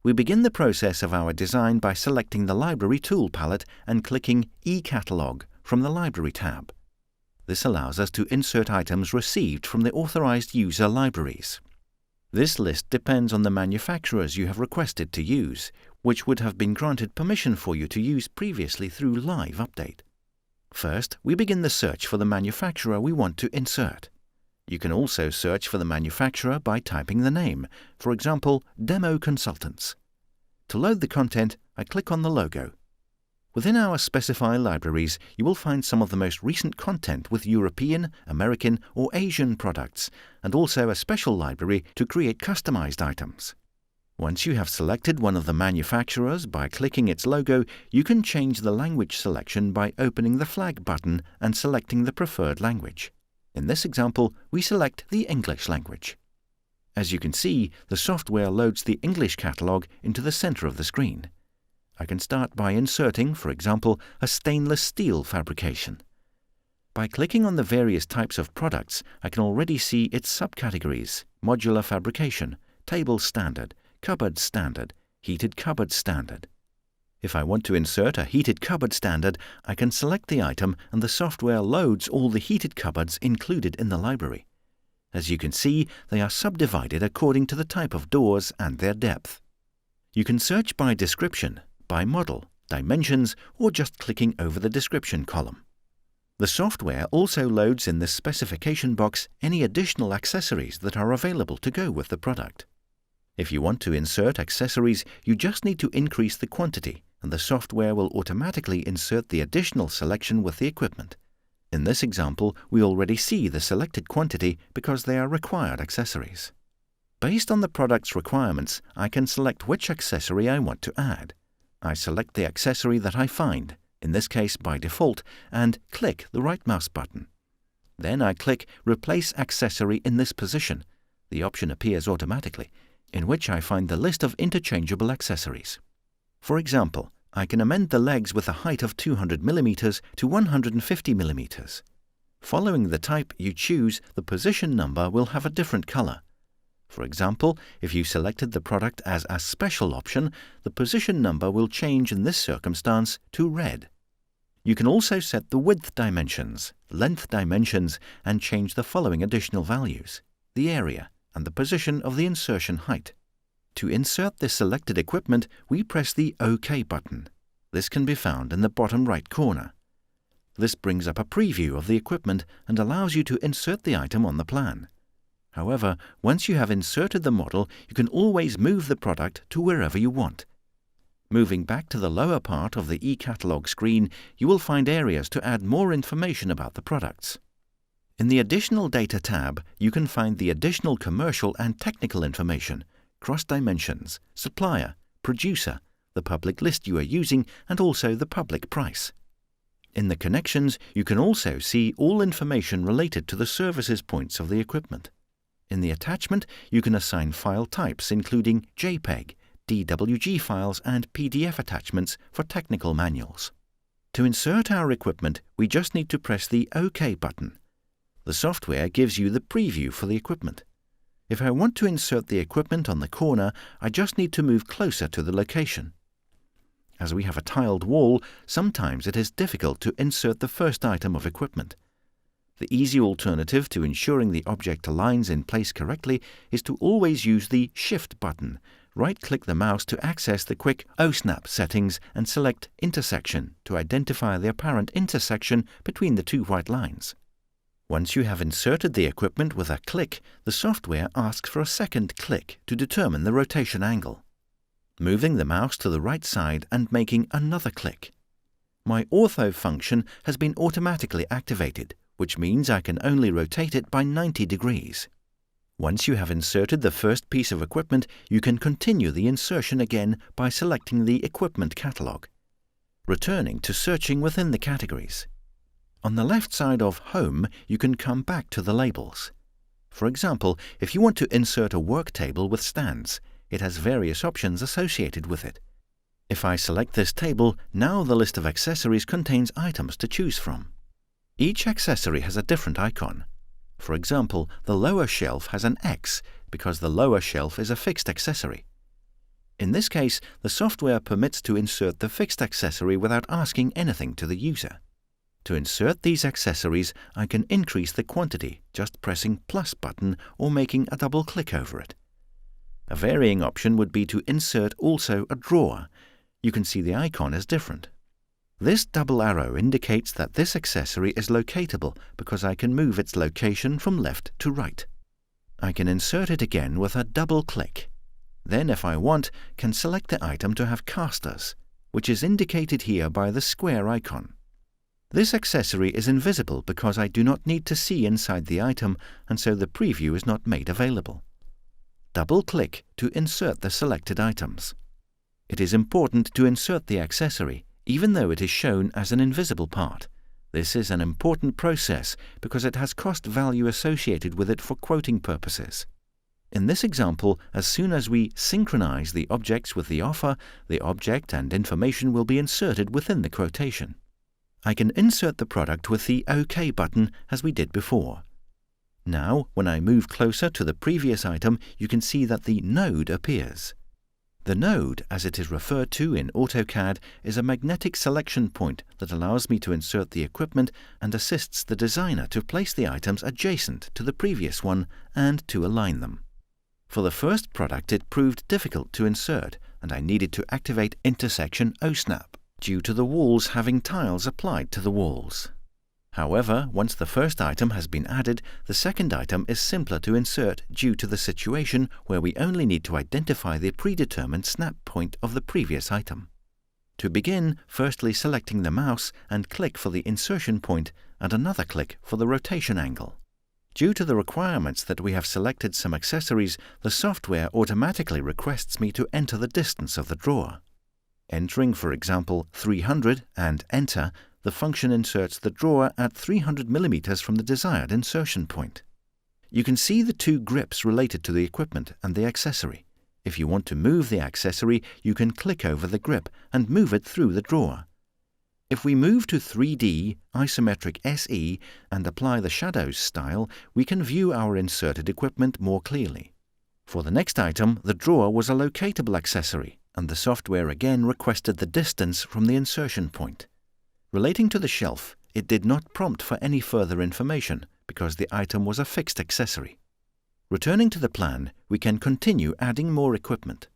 We begin the process of our design by selecting the Library tool palette and clicking eCatalog from the Library tab. This allows us to insert items received from the authorized user libraries. This list depends on the manufacturers you have requested to use, which would have been granted permission for you to use previously through Live Update. First, we begin the search for the manufacturer we want to insert. You can also search for the manufacturer by typing the name, for example, Demo Consultants. To load the content, I click on the logo. Within our Specify libraries, you will find some of the most recent content with European, American, or Asian products, and also a special library to create customized items. Once you have selected one of the manufacturers by clicking its logo, you can change the language selection by opening the flag button and selecting the preferred language. In this example, we select the English language. As you can see, the software loads the English catalog into the center of the screen. I can start by inserting, for example, a stainless steel fabrication. By clicking on the various types of products, I can already see its subcategories: modular fabrication, table standard, cupboard standard, heated cupboard standard. If I want to insert a heated cupboard standard, I can select the item and the software loads all the heated cupboards included in the library. As you can see, they are subdivided according to the type of doors and their depth. You can search by description, by model, dimensions, or just clicking over the description column. The software also loads in this specification box any additional accessories that are available to go with the product. If you want to insert accessories, you just need to increase the quantity, and the software will automatically insert the additional selection with the equipment. In this example, we already see the selected quantity because they are required accessories. Based on the product's requirements, I can select which accessory I want to add. I select the accessory that I find, in this case by default, and click the right mouse button. Then I click Replace Accessory in this position. The option appears automatically, in which I find the list of interchangeable accessories. For example, I can amend the legs with a height of 200 mm to 150 mm. Following the type you choose, the position number will have a different color. For example, if you selected the product as a special option, the position number will change in this circumstance to red. You can also set the width dimensions, length dimensions, and change the following additional values: the area and the position of the insertion height. To insert the selected equipment, we press the OK button. This can be found in the bottom right corner. This brings up a preview of the equipment and allows you to insert the item on the plan. However, once you have inserted the model, you can always move the product to wherever you want. Moving back to the lower part of the eCatalog screen, you will find areas to add more information about the products. In the Additional Data tab, you can find the additional commercial and technical information, cross dimensions, supplier, producer, the public list you are using, and also the public price. In the connections, you can also see all information related to the services points of the equipment. In the attachment, you can assign file types including JPEG, DWG files, and PDF attachments for technical manuals. To insert our equipment, we just need to press the OK button. The software gives you the preview for the equipment. If I want to insert the equipment on the corner, I just need to move closer to the location. As we have a tiled wall, sometimes it is difficult to insert the first item of equipment. The easy alternative to ensuring the object aligns in place correctly is to always use the Shift button. Right-click the mouse to access the quick OSNAP settings and select Intersection to identify the apparent intersection between the two white lines. Once you have inserted the equipment with a click, the software asks for a second click to determine the rotation angle. Moving the mouse to the right side and making another click. My Ortho function has been automatically activated, which means I can only rotate it by 90 degrees. Once you have inserted the first piece of equipment, you can continue the insertion again by selecting the Equipment Catalog. Returning to searching within the categories. On the left side of Home, you can come back to the labels. For example, if you want to insert a work table with stands, it has various options associated with it. If I select this table, now the list of accessories contains items to choose from. Each accessory has a different icon. For example, the lower shelf has an X because the lower shelf is a fixed accessory. In this case, the software permits to insert the fixed accessory without asking anything to the user. To insert these accessories, I can increase the quantity just pressing plus button or making a double click over it. A varying option would be to insert also a drawer. You can see the icon is different. This double arrow indicates that this accessory is locatable because I can move its location from left to right. I can insert it again with a double click. Then, if I want, can select the item to have casters, which is indicated here by the square icon. This accessory is invisible because I do not need to see inside the item, and so the preview is not made available. Double-click to insert the selected items. It is important to insert the accessory, even though it is shown as an invisible part. This is an important process because it has cost value associated with it for quoting purposes. In this example, as soon as we synchronize the objects with the offer, the object and information will be inserted within the quotation. I can insert the product with the OK button as we did before. Now, when I move closer to the previous item, you can see that the node appears. The node, as it is referred to in AutoCAD, is a magnetic selection point that allows me to insert the equipment and assists the designer to place the items adjacent to the previous one and to align them. For the first product, it proved difficult to insert, and I needed to activate intersection OSNAP, due to the walls having tiles applied to the walls. However, once the first item has been added, the second item is simpler to insert due to the situation where we only need to identify the predetermined snap point of the previous item. To begin, firstly selecting the mouse and click for the insertion point and another click for the rotation angle. Due to the requirements that we have selected some accessories, the software automatically requests me to enter the distance of the drawer. Entering, for example, 300 and enter, the function inserts the drawer at 300 mm from the desired insertion point. You can see the two grips related to the equipment and the accessory. If you want to move the accessory, you can click over the grip and move it through the drawer. If we move to 3D, Isometric SE, and apply the Shadows style, we can view our inserted equipment more clearly. For the next item, the drawer was a locatable accessory, and the software again requested the distance from the insertion point. Relating to the shelf, it did not prompt for any further information because the item was a fixed accessory. Returning to the plan, we can continue adding more equipment.